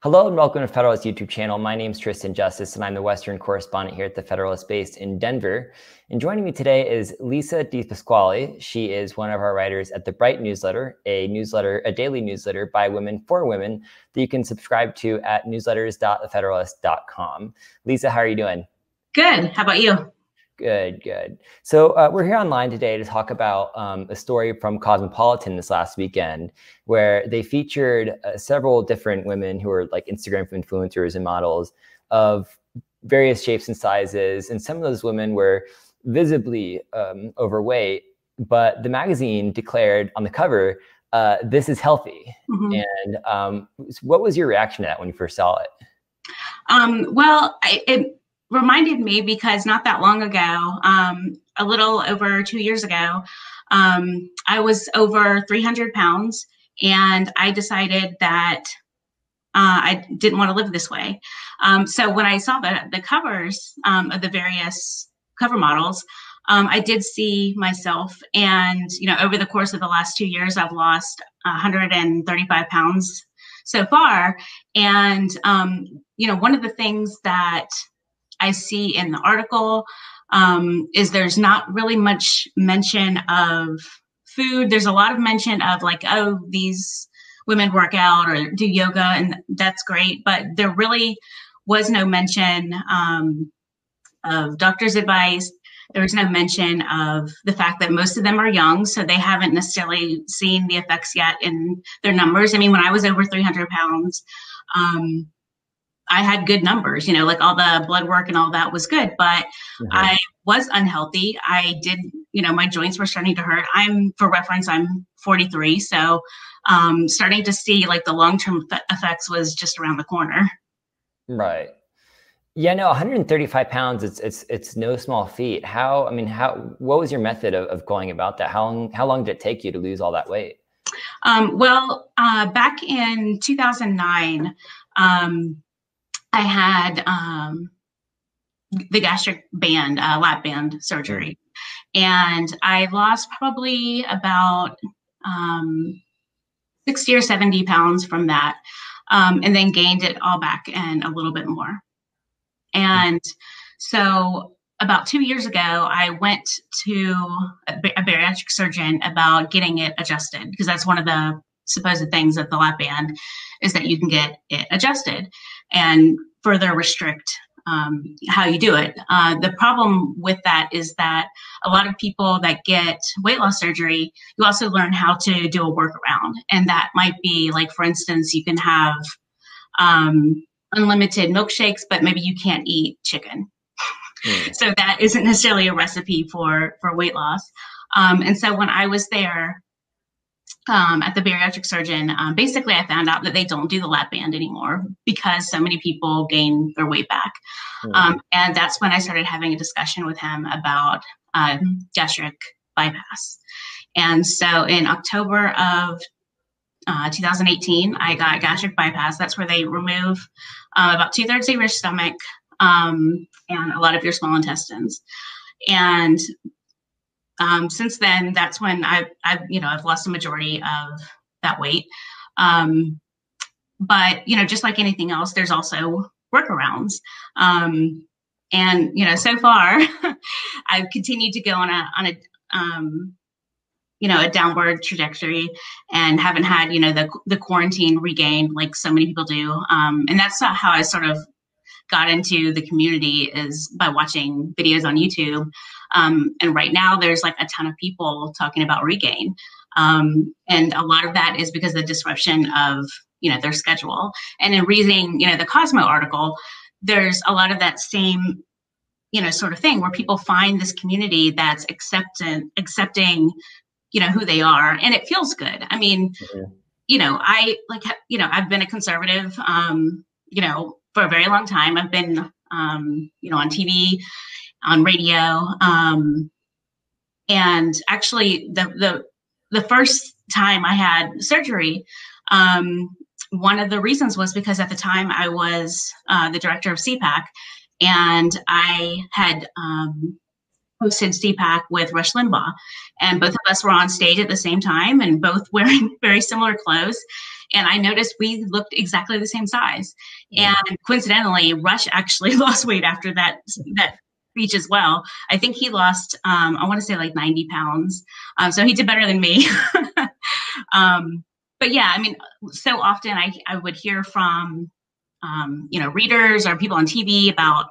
Hello and welcome to Federalist YouTube channel. My name is Tristan Justice and I'm the Western correspondent here at the Federalist based in Denver. And joining me today is Lisa De Pasquale. She is one of our writers at the Bright newsletter, a daily newsletter by women for women that you can subscribe to at newsletters.thefederalist.com. Lisa, how are you doing? Good. How about you? Good, good. So we're here online today to talk about a story from Cosmopolitan this last weekend, where they featured several different women who are like Instagram influencers and models of various shapes and sizes. And some of those women were visibly overweight, but the magazine declared on the cover, this is healthy. Mm-hmm. And what was your reaction to that when you first saw it? It reminded me because not that long ago, a little over 2 years ago, I was over 300 pounds and I decided that I didn't want to live this way. So when I saw the covers of the various cover models, I did see myself, and over the course of the last 2 years, I've lost 135 pounds so far. And one of the things that I see in the article is there's not really much mention of food. There's a lot of mention of like, oh, these women work out or do yoga, and that's great. But there really was no mention of doctor's advice. There was no mention of the fact that most of them are young, so they haven't necessarily seen the effects yet in their numbers. I mean, when I was over 300 pounds, I had good numbers, like all the blood work and all that was good, but I was unhealthy. I did, my joints were starting to hurt. For reference, I'm 43. So starting to see like the long-term effects was just around the corner. Right. Yeah, no, 135 pounds, it's no small feat. What was your method of going about that? How long did it take you to lose all that weight? Back in 2009, I had the gastric band, lap band surgery, and I lost probably about 60 or 70 pounds from that, and then gained it all back and a little bit more. And so about 2 years ago, I went to a bariatric surgeon about getting it adjusted, because that's one of the supposed things of the lap band is that you can get it adjusted and further restrict how you do it. The problem with that is that a lot of people that get weight loss surgery, you also learn how to do a workaround. And that might be like, for instance, you can have unlimited milkshakes, but maybe you can't eat chicken. So that isn't necessarily a recipe for weight loss. And so when I was there, at the bariatric surgeon, basically I found out that they don't do the lap band anymore because so many people gain their weight back. And that's when I started having a discussion with him about gastric bypass. And so in October of 2018, I got gastric bypass. That's where they remove about 2/3 of your stomach and a lot of your small intestines. And since then, that's when I've lost the majority of that weight. But, just like anything else, there's also workarounds. And, so far I've continued to go on a downward trajectory and haven't had, the quarantine regained like so many people do. And that's not how I sort of got into the community, is by watching videos on YouTube. And right now there's like a ton of people talking about regain. And a lot of that is because of the disruption of, their schedule. And in reading, the Cosmo article, there's a lot of that same, sort of thing where people find this community that's accepting, who they are. And it feels good. I mean, I've been a conservative, for a very long time. I've been, on TV, on radio. And actually the first time I had surgery, one of the reasons was because at the time I was the director of CPAC, and I had hosted CPAC with Rush Limbaugh, and both of us were on stage at the same time and both wearing very similar clothes. and I noticed we looked exactly the same size. And coincidentally, Rush actually lost weight after that speech as well. I think he lost, I want to say like 90 pounds. So he did better than me. But yeah, I mean, so often I would hear from, readers or people on TV about,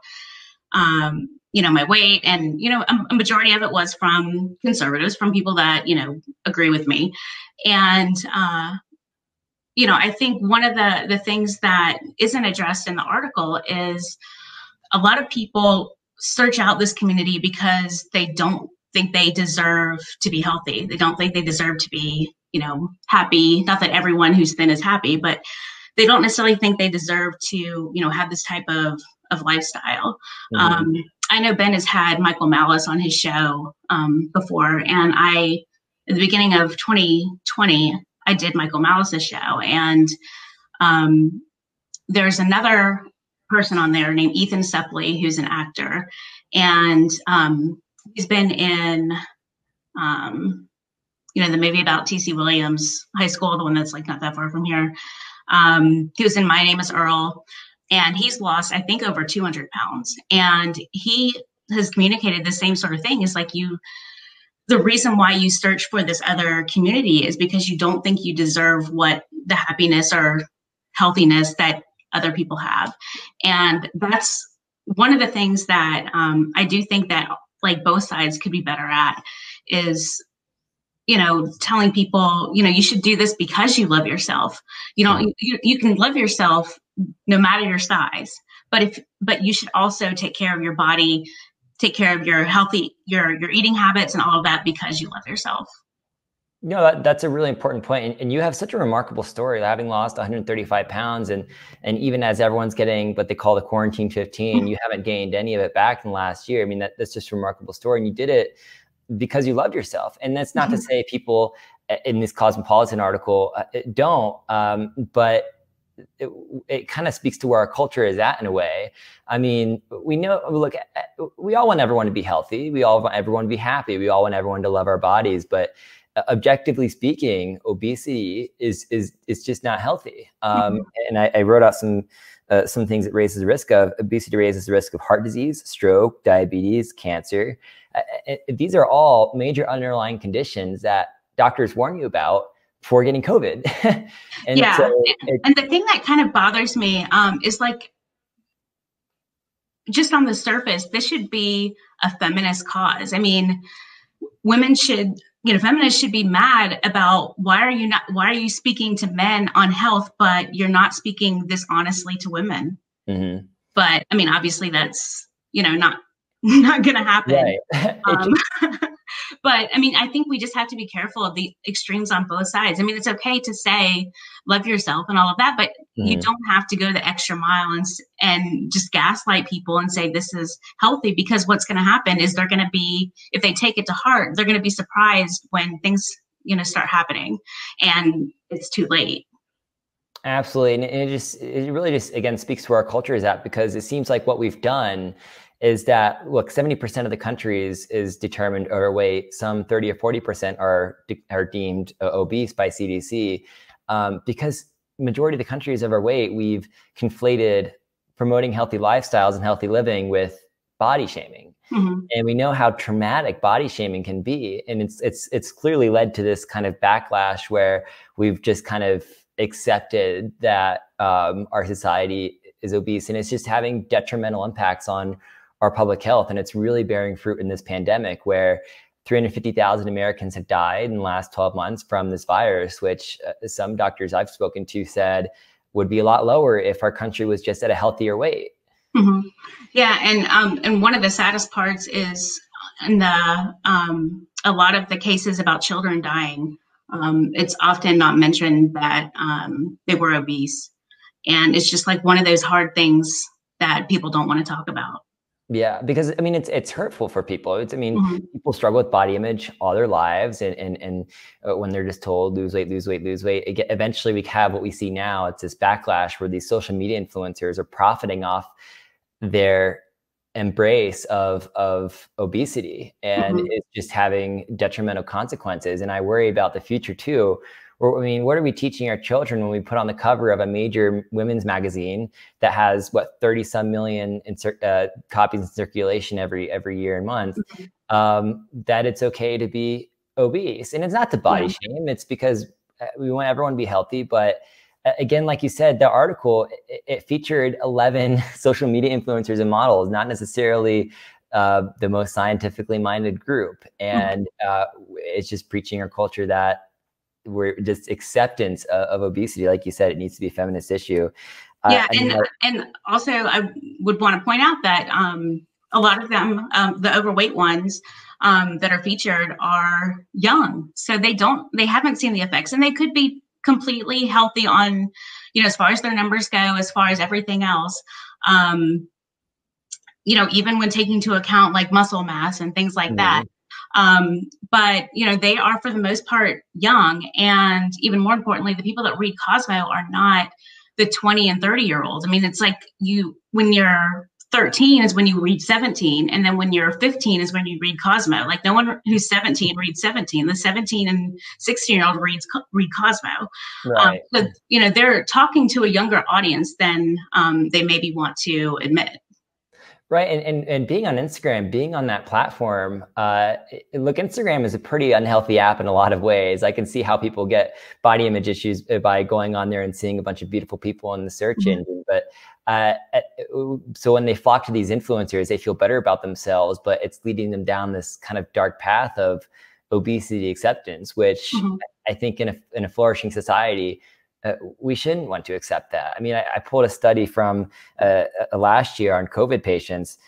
my weight, and, a majority of it was from conservatives, from people that, agree with me. And, I think one of the things that isn't addressed in the article is a lot of people search out this community because they don't think they deserve to be healthy. They don't think they deserve to be, happy. Not that everyone who's thin is happy, but they don't necessarily think they deserve to, have this type of lifestyle. I know Ben has had Michael Malice on his show before, and at the beginning of 2020, I did Michael Malice's show, and there's another person on there named Ethan Suplee, who's an actor, and he's been in the movie about T.C. Williams High School, the one that's like not that far from here. He was in My Name is Earl, and he's lost, I think, over 200 pounds. And he has communicated the same sort of thing. Is like, the reason why you search for this other community is because you don't think you deserve what the happiness or healthiness that other people have. And that's one of the things that I do think that like both sides could be better at is, telling people, you should do this because you love yourself. You can love yourself no matter your size, but you should also take care of your body, take care of your your eating habits and all of that because you love yourself. No, that's a really important point. And you have such a remarkable story, having lost 135 pounds. And even as everyone's getting what they call the quarantine 15, you haven't gained any of it back in the last year. I mean, that's just a remarkable story. And you did it because you love yourself. And that's not to say people in this Cosmopolitan article don't, but it kind of speaks to where our culture is at in a way. I mean, we all want everyone to be healthy. We all want everyone to be happy. We all want everyone to love our bodies. But objectively speaking, obesity is just not healthy. And I wrote out some things it raises the risk of. Obesity raises the risk of heart disease, stroke, diabetes, cancer. These are all major underlying conditions that doctors warn you about before getting COVID. And the thing that kind of bothers me is like, just on the surface, this should be a feminist cause. I mean, feminists should be mad about why are you speaking to men on health, but you're not speaking this honestly to women. But I mean, obviously that's, not going to happen. Right. But I mean, I think we just have to be careful of the extremes on both sides. I mean, it's okay to say love yourself and all of that, but you don't have to go the extra mile and just gaslight people and say this is healthy, because what's going to happen is they're going to be, if they take it to heart, they're going to be surprised when things, start happening and it's too late. Absolutely. And it really just, again, speaks to where our culture is at, because it seems like what we've done is that, look, 70% of the countries is determined overweight. Some 30 or 40% are deemed obese by CDC. Because majority of the country is overweight, we've conflated promoting healthy lifestyles and healthy living with body shaming. And we know how traumatic body shaming can be. And it's clearly led to this kind of backlash where we've just kind of accepted that our society is obese, and it's just having detrimental impacts on our public health. And it's really bearing fruit in this pandemic, where 350,000 Americans have died in the last 12 months from this virus, which some doctors I've spoken to said would be a lot lower if our country was just at a healthier weight. Yeah. And one of the saddest parts is in a lot of the cases about children dying, it's often not mentioned that they were obese. And it's just like one of those hard things that people don't want to talk about. Yeah, because I mean, it's hurtful for people. People struggle with body image all their lives, and when they're just told lose weight, eventually we have what we see now. It's this backlash where these social media influencers are profiting off their embrace of obesity, and it's just having detrimental consequences. And I worry about the future too, Or, I mean, what are we teaching our children when we put on the cover of a major women's magazine that has, what, 30 some million copies in circulation every year and month, that it's okay to be obese? And it's not to body shame. It's because we want everyone to be healthy. But again, like you said, the article, it featured 11 social media influencers and models, not necessarily the most scientifically minded group. And it's just preaching our culture that we're just acceptance of obesity. Like you said, it needs to be a feminist issue. Yeah. And also I would want to point out that a lot of them, the overweight ones that are featured are young. So they haven't seen the effects, and they could be completely healthy on, as far as their numbers go, as far as everything else. Even when taking into account like muscle mass and things like that. But, they are for the most part young. And even more importantly, the people that read Cosmo are not the 20 and 30-year-olds. I mean, it's like when you're 13 is when you read 17. And then when you're 15 is when you read Cosmo. Like no one who's 17 reads 17. The 17 and 16-year-old read Cosmo. Right. But, they're talking to a younger audience than they maybe want to admit. Right. And being on Instagram, being on that platform, look, Instagram is a pretty unhealthy app in a lot of ways. I can see how people get body image issues by going on there and seeing a bunch of beautiful people in the search engine. But so when they flock to these influencers, they feel better about themselves, but it's leading them down this kind of dark path of obesity acceptance, which I think in a flourishing society, we shouldn't want to accept that. I mean, I pulled a study from last year on COVID patients.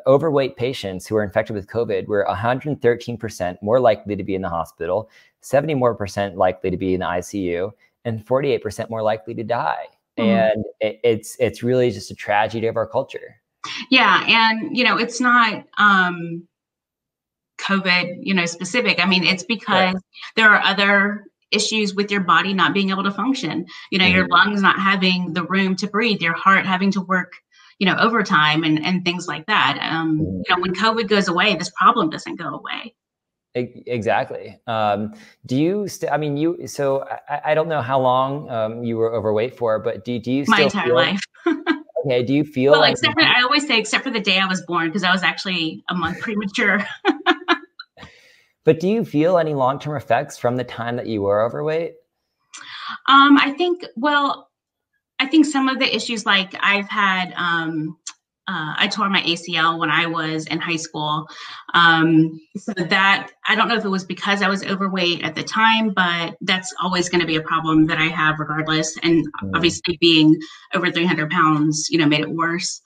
Overweight patients who were infected with COVID were 113% more likely to be in the hospital, 70% more likely to be in the ICU, and 48% more likely to die. And it's really just a tragedy of our culture. Yeah, and it's not COVID, specific. I mean, it's because there are other issues with your body not being able to function, your lungs not having the room to breathe, your heart having to work, overtime and things like that. When COVID goes away, this problem doesn't go away. Exactly. Do you, so I don't know how long you were overweight for, but do you my still entire feel, life? Okay. Do you feel well, I always say, except for the day I was born, because I was actually a month premature. But do you feel any long-term effects from the time that you were overweight? I think some of the issues, like I've had, I tore my ACL when I was in high school. So that, I don't know if it was because I was overweight at the time, but that's always going to be a problem that I have regardless. And obviously being over 300 pounds, made it worse.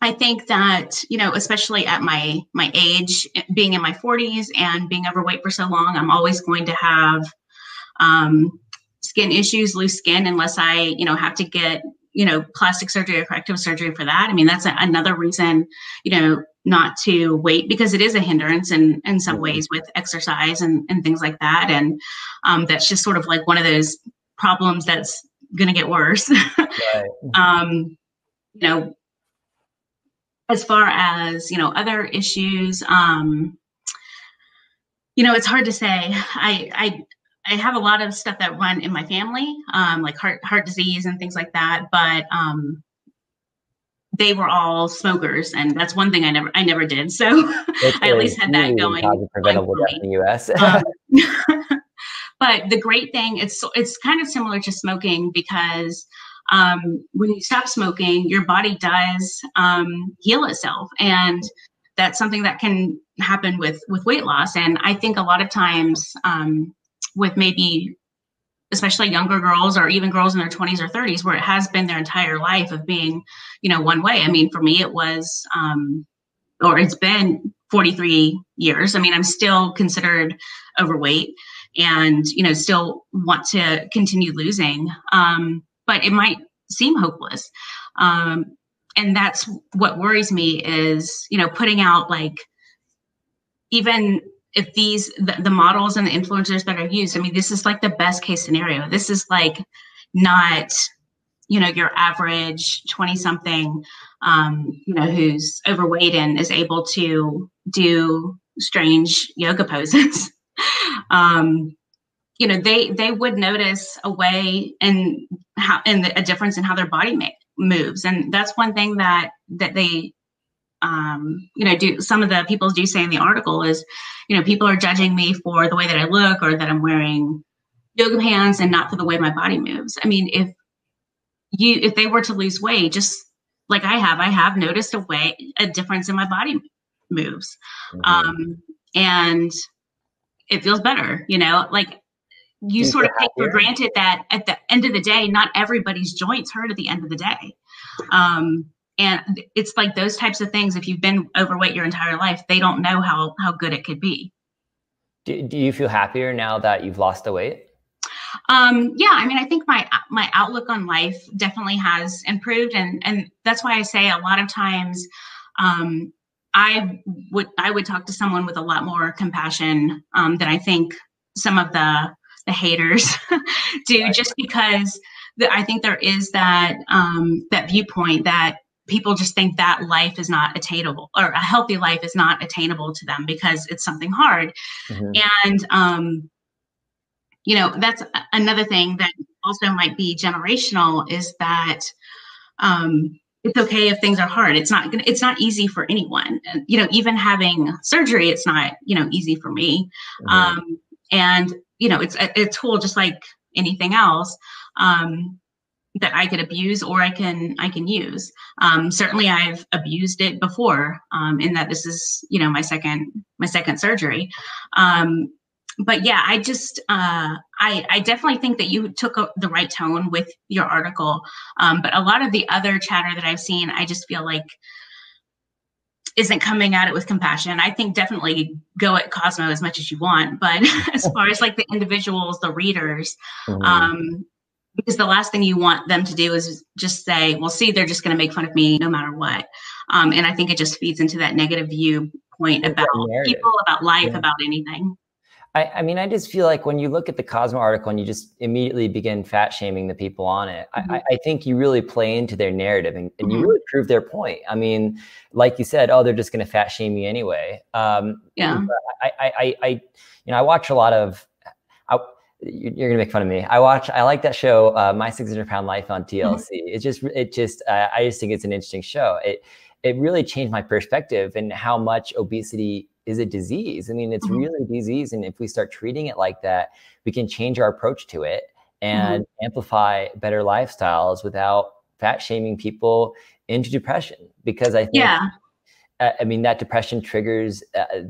I think that, especially at my age, being in my 40s and being overweight for so long, I'm always going to have skin issues, loose skin, unless I, have to get, plastic surgery or corrective surgery for that. I mean, that's another reason, not to wait, because it is a hindrance in some ways with exercise and things like that. And that's just sort of like one of those problems that's going to get worse. Right. As far as, other issues, it's hard to say. I have a lot of stuff that run in my family, like heart disease and things like that. But they were all smokers, and that's one thing I never did. So I at least had that going. Preventable death in the U.S. But the great thing, it's kind of similar to smoking, because when you stop smoking, your body does heal itself. And that's something that can happen with weight loss. And I think a lot of times with maybe especially younger girls, or even girls in their 20s or 30s, where it has been their entire life of being, one way. I mean, for me, it was, or it's been 43 years. I mean, I'm still considered overweight and, still want to continue losing. But it might seem hopeless. And that's what worries me is, putting out, like, even if the models and the influencers that are used, I mean, this is like the best case scenario. This is like not, your average 20 something, who's overweight and is able to do strange yoga poses. they would notice a way and a difference in how their body moves. And that's one thing that they, do. Some of the people do say in the article is, people are judging me for the way that I look or that I'm wearing yoga pants and not for the way my body moves. I mean, if they were to lose weight, just like I have noticed a difference in my body moves. And it feels better, like you sort of take for granted that at the end of the day, not everybody's joints hurt at the end of the day. And it's like those types of things. If you've been overweight your entire life, they don't know how good it could be. Do you feel happier now that you've lost the weight? Yeah, I mean, I think my outlook on life definitely has improved. And that's why I say a lot of times, I would talk to someone with a lot more compassion, than I think some of the haters do, right. Just because I think there is that viewpoint that people just think that life is not attainable, or a healthy life is not attainable to them because it's something hard. And, that's another thing that also might be generational, is that it's okay if things are hard. It's not easy for anyone. Even having surgery, it's not, easy for me. And, it's a tool just like anything else, that I could abuse or I can use. Certainly I've abused it before, in that this is, my second surgery. But yeah, I just, I definitely think that you took the right tone with your article. But a lot of the other chatter that I've seen, I just feel like isn't coming at it with compassion. I think definitely go at Cosmo as much as you want, but as far as like the individuals, the readers, because the last thing you want them to do is just say, well, see, they're just going to make fun of me no matter what. And I think it just feeds into that negative viewpoint about people, about life, about anything. I mean, I just feel like when you look at the Cosmo article and you just immediately begin fat shaming the people on it, I think you really play into their narrative and you really prove their point. I mean, like you said, oh, they're just going to fat shame me anyway. I watch a lot of, you're gonna make fun of me. I like that show, My 600 Pound Life on TLC. I just think it's an interesting show. It really changed my perspective and how much obesity is a disease. I mean, it's really a disease. And if we start treating it like that, we can change our approach to it and amplify better lifestyles without fat shaming people into depression. Because I think, that depression triggers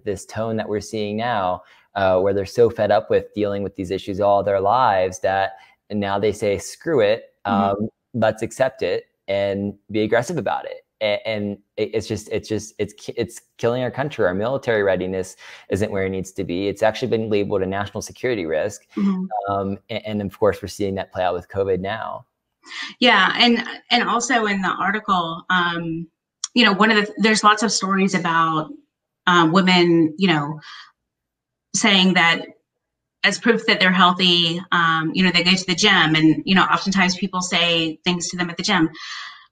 this tone that we're seeing now, where they're so fed up with dealing with these issues all their lives that now they say, screw it, let's accept it and be aggressive about it. And it's killing our country. Our military readiness isn't where it needs to be. It's actually been labeled a national security risk. And of course, we're seeing that play out with COVID now. Yeah. And also in the article, there's lots of stories about women, saying that as proof that they're healthy, they go to the gym, and, oftentimes people say things to them at the gym.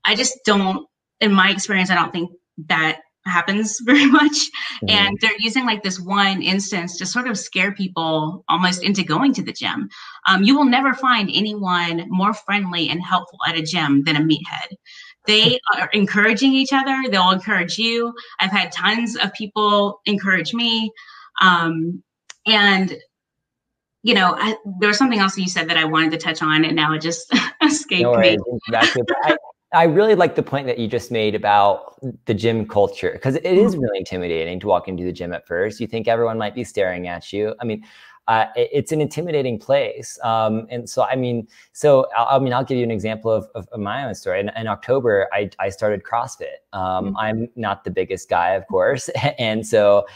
I just don't, in my experience, I don't think that happens very much. And they're using like this one instance to sort of scare people almost into going to the gym. You will never find anyone more friendly and helpful at a gym than a meathead. They are encouraging each other. They'll encourage you. I've had tons of people encourage me. And, there was something else you said that I wanted to touch on, and now it just escaped me. I really like the point that you just made about the gym culture, because it is really intimidating to walk into the gym at first. You think everyone might be staring at you. I mean, it's an intimidating place. And so, I'll give you an example of my own story. In October, I started CrossFit. I'm not the biggest guy, of course. And so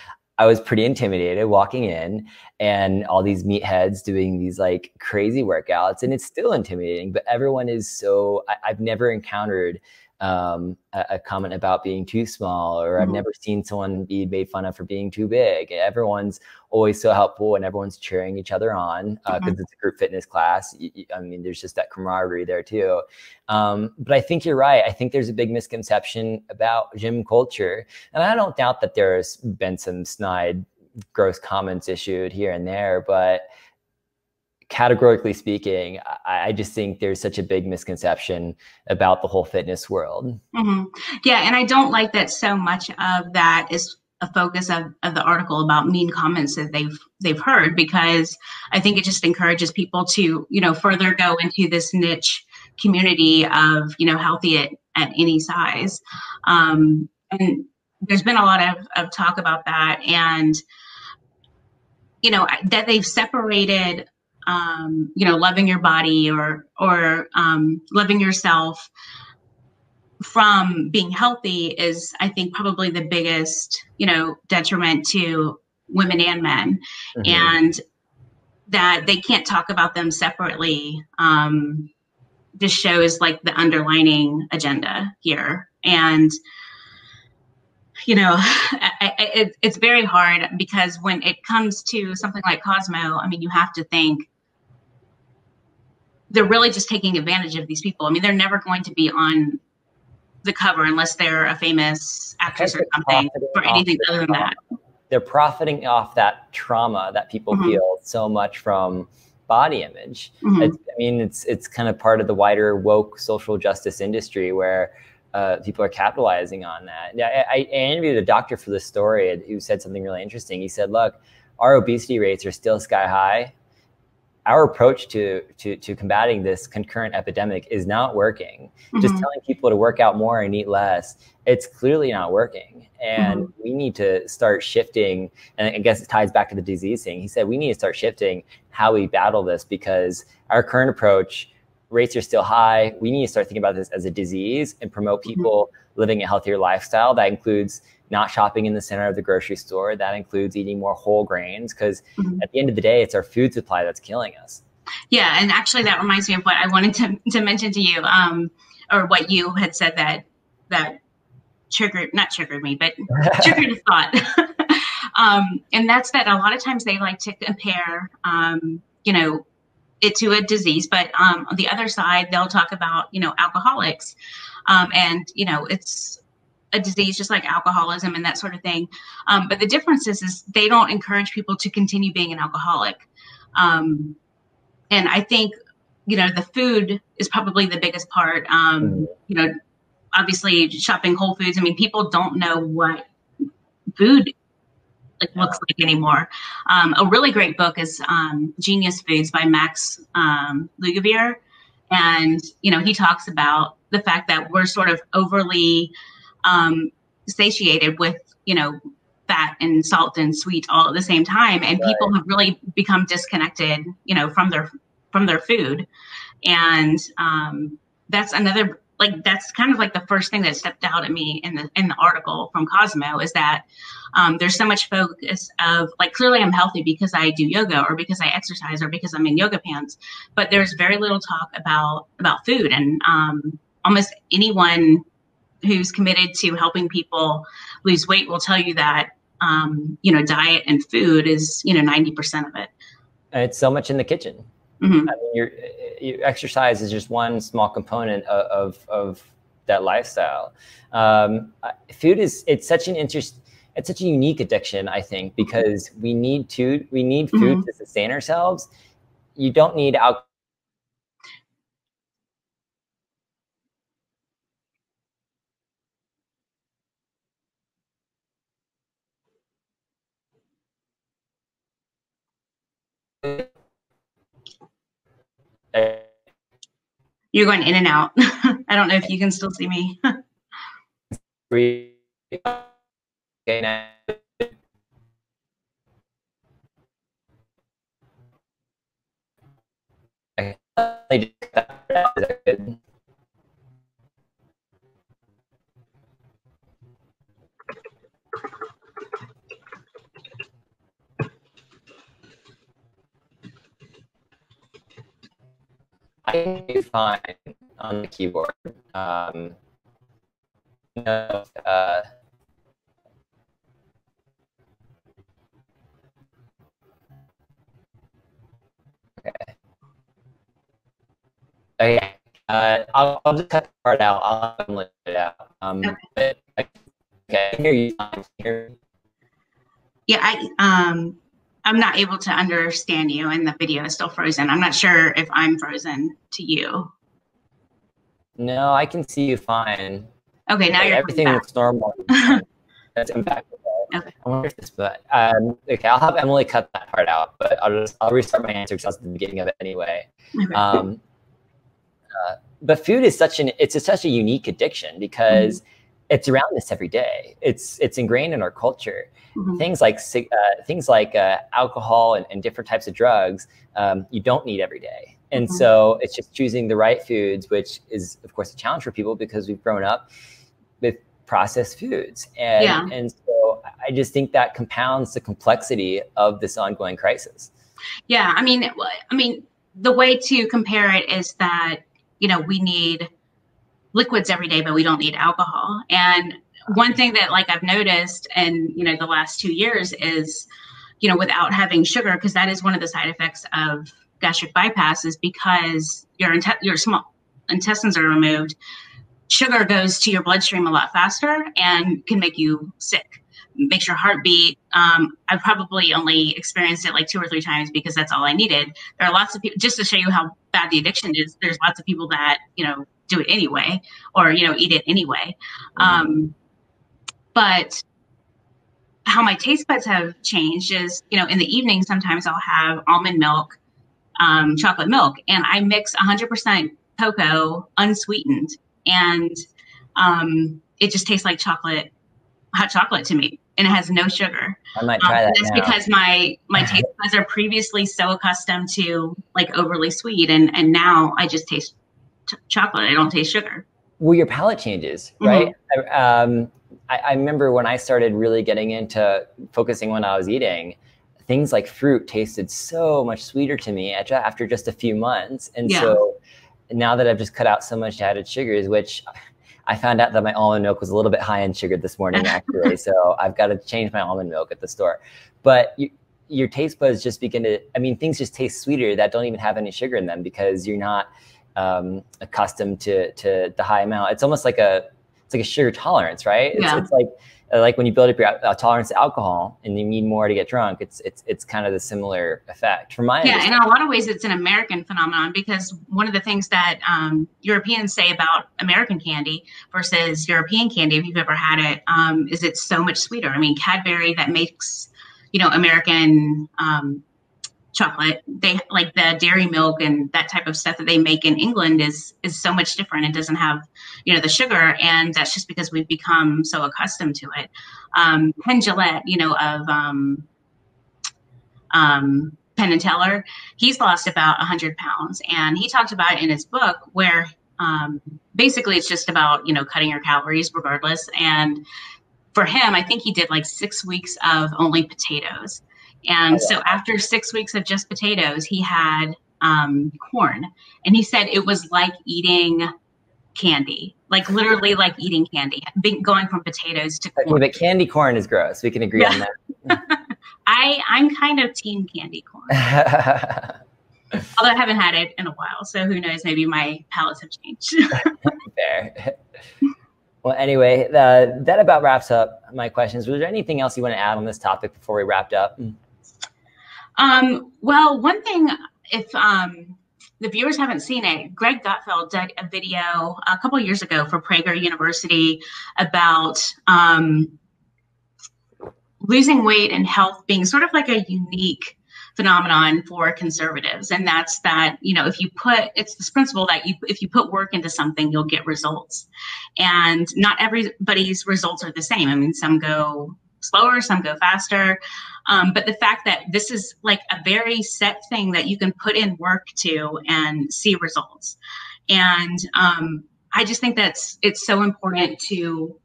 I was pretty intimidated walking in and all these meatheads doing these like crazy workouts, and it's still intimidating, but everyone is so, I've never encountered a comment about being too small, or I've never seen someone be made fun of for being too big. Everyone's always so helpful and everyone's cheering each other on because it's a group fitness class. I mean, there's just that camaraderie there too. But I think you're right. I think there's a big misconception about gym culture. And I don't doubt that there's been some snide, gross comments issued here and there, but categorically speaking, I just think there's such a big misconception about the whole fitness world. Mm-hmm. Yeah, and I don't like that so much of that is a focus of the article about mean comments that they've heard, because I think it just encourages people to, you know, further go into this niche community of, you know, healthy at any size. And there's been a lot of talk about that, and, you know, that they've separated, you know, loving your body or loving yourself from being healthy is, I think, probably the biggest, you know, detriment to women and men. Mm-hmm. And that they can't talk about them separately just shows like the underlining agenda here. And, you know, it's very hard, because when it comes to something like Cosmo, I mean, you have to think they're really just taking advantage of these people. I mean, they're never going to be on the cover unless they're a famous actress or something, or anything other than that. They're profiting off that trauma that people mm-hmm. feel so much from body image. Mm-hmm. I mean, it's kind of part of the wider woke social justice industry where people are capitalizing on that. I interviewed a doctor for this story who said something really interesting. He said, look, our obesity rates are still sky high. Our approach to combating this concurrent epidemic is not working. Mm-hmm. Just telling people to work out more and eat less, it's clearly not working. And mm-hmm. we need to start shifting, and I guess it ties back to the disease thing. He said we need to start shifting how we battle this, because our current approach, rates are still high. We need to start thinking about this as a disease and promote people mm-hmm. living a healthier lifestyle. That includes not shopping in the center of the grocery store. That includes eating more whole grains, because mm-hmm. at the end of the day, it's our food supply that's killing us. Yeah, and actually that reminds me of what I wanted to mention to you, or what you had said that not triggered me, but triggered a thought. And that's that a lot of times they like to compare, you know, it to a disease, but on the other side, they'll talk about, you know, alcoholics, and, you know, it's a disease just like alcoholism and that sort of thing. But the difference is they don't encourage people to continue being an alcoholic. And I think, you know, the food is probably the biggest part. You know, obviously shopping Whole Foods. I mean, people don't know what food looks like anymore. A really great book is Genius Foods by Max Lugavere. And, you know, he talks about the fact that we're sort of overly satiated with, you know, fat and salt and sweet all at the same time. And right. People have really become disconnected, you know, from their food. And that's another, like, that's kind of like the first thing that stepped out at me in the article from Cosmo, is that there's so much focus of, like, clearly I'm healthy because I do yoga or because I exercise or because I'm in yoga pants, but there's very little talk about food. And almost anyone who's committed to helping people lose weight will tell you that, you know, diet and food is, you know, 90% of it. And it's so much in the kitchen. Mm-hmm. I mean, your exercise is just one small component of that lifestyle. Food it's such a unique addiction, I think, because we need food mm-hmm. to sustain ourselves. You don't need alcohol. You're going in and out. I don't know if you can still see me. Okay, now. I can do fine on the keyboard. No, okay. Okay. I'll just cut the part out. I'll let it out. Okay. But I can hear you. Yeah, I'm not able to understand you, and the video is still frozen. I'm not sure if I'm frozen to you. No, I can see you fine. Okay, now you're everything looks normal. That's back. Okay. I wonder if this, but okay, I'll have Emily cut that part out, but I'll restart my answer because I was at the beginning of it anyway. Okay. But food is such a unique addiction because it's around us every day. It's ingrained in our culture. Things like alcohol and different types of drugs you don't need every day. And so it's just choosing the right foods, which is, of course, a challenge for people because we've grown up with processed foods. And so I just think that compounds the complexity of this ongoing crisis. Yeah, I mean, the way to compare it is that, we need liquids every day, but we don't need alcohol. And one thing that I've noticed in, the last 2 years is, without having sugar, because that is one of the side effects of gastric bypass, is because your small intestines are removed. Sugar goes to your bloodstream a lot faster and can make you sick, makes your heart beat. I've probably only experienced it 2 or 3 times because that's all I needed. There are lots of people, just to show you how bad the addiction is, there's lots of people that, do it anyway, or, eat it anyway. But how my taste buds have changed is, in the evening, sometimes I'll have almond milk, chocolate milk, and I mix 100% cocoa unsweetened. And it just tastes like hot chocolate to me, and it has no sugar. I might try that That's now. because my taste buds are previously so accustomed to overly sweet, and now I just taste chocolate. I don't taste sugar. Well, your palate changes, right? I remember when I started really getting into focusing when I was eating, things like fruit tasted so much sweeter to me after just a few months. And so now that I've just cut out so much added sugars, which I found out that my almond milk was a little bit high in sugar this morning, actually. So I've got to change my almond milk at the store. But your taste buds just begin to, things just taste sweeter that don't even have any sugar in them because you're not accustomed to the high amount. It's almost like a sugar tolerance, right? It's like when you build up your tolerance to alcohol and you need more to get drunk. It's kind of the similar effect from my and in a lot of ways it's an American phenomenon, because one of the things that Europeans say about American candy versus European candy, if you've ever had it, is it's so much sweeter. Cadbury, that makes American chocolate, they like the dairy milk and that type of stuff that they make in England is so much different. It doesn't have the sugar, and that's just because we've become so accustomed to it. Penn Jillette, of Penn and Teller, he's lost about 100 pounds, and he talked about it in his book where basically it's just about cutting your calories regardless. And for him, I think he did 6 weeks of only potatoes. And so after 6 weeks of just potatoes, he had corn, and he said it was like eating candy, literally like eating candy, going from potatoes to corn. But candy corn is gross. We can agree on that. I'm kind of team candy corn. Although I haven't had it in a while, so who knows, maybe my palates have changed. Fair. Well, anyway, that about wraps up my questions. Was there anything else you want to add on this topic before we wrapped up? Well, one thing, if the viewers haven't seen it, Greg Gutfeld did a video a couple years ago for Prager University about losing weight and health being sort of like a unique phenomenon for conservatives. And that's that, it's this principle that if you put work into something, you'll get results. And not everybody's results are the same. Some go slower, some go faster. But the fact that this is a very set thing that you can put in work to and see results. And I just think it's so important to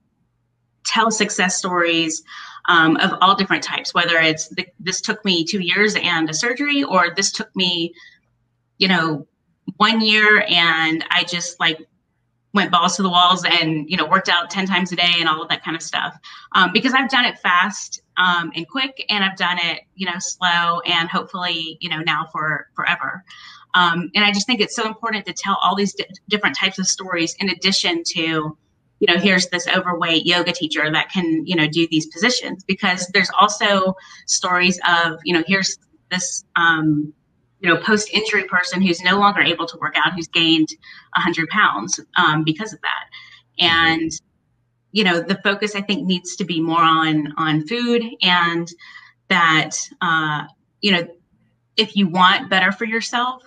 tell success stories of all different types, whether it's this took me 2 years and a surgery, or this took me, 1 year and I just went balls to the walls and, worked out 10 times a day and all of that kind of stuff. Because I've done it fast and quick, and I've done it, slow and hopefully, now for forever. And I just think it's so important to tell all these different types of stories in addition to here's this overweight yoga teacher that can, do these positions, because there's also stories of, here's this, post-injury person who's no longer able to work out, who's gained 100 pounds because of that. And, the focus, I think, needs to be more on food, and that, if you want better for yourself,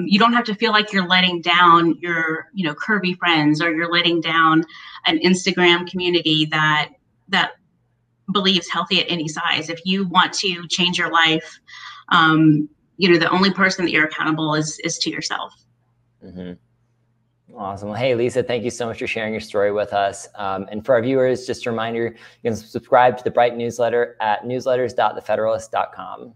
you don't have to feel like you're letting down your, curvy friends, or you're letting down an Instagram community that believes healthy at any size. If you want to change your life, the only person that you're accountable is to yourself. Awesome. Well, hey, Lisa, thank you so much for sharing your story with us. And for our viewers, just a reminder, you can subscribe to the Bright newsletter at newsletters.thefederalist.com.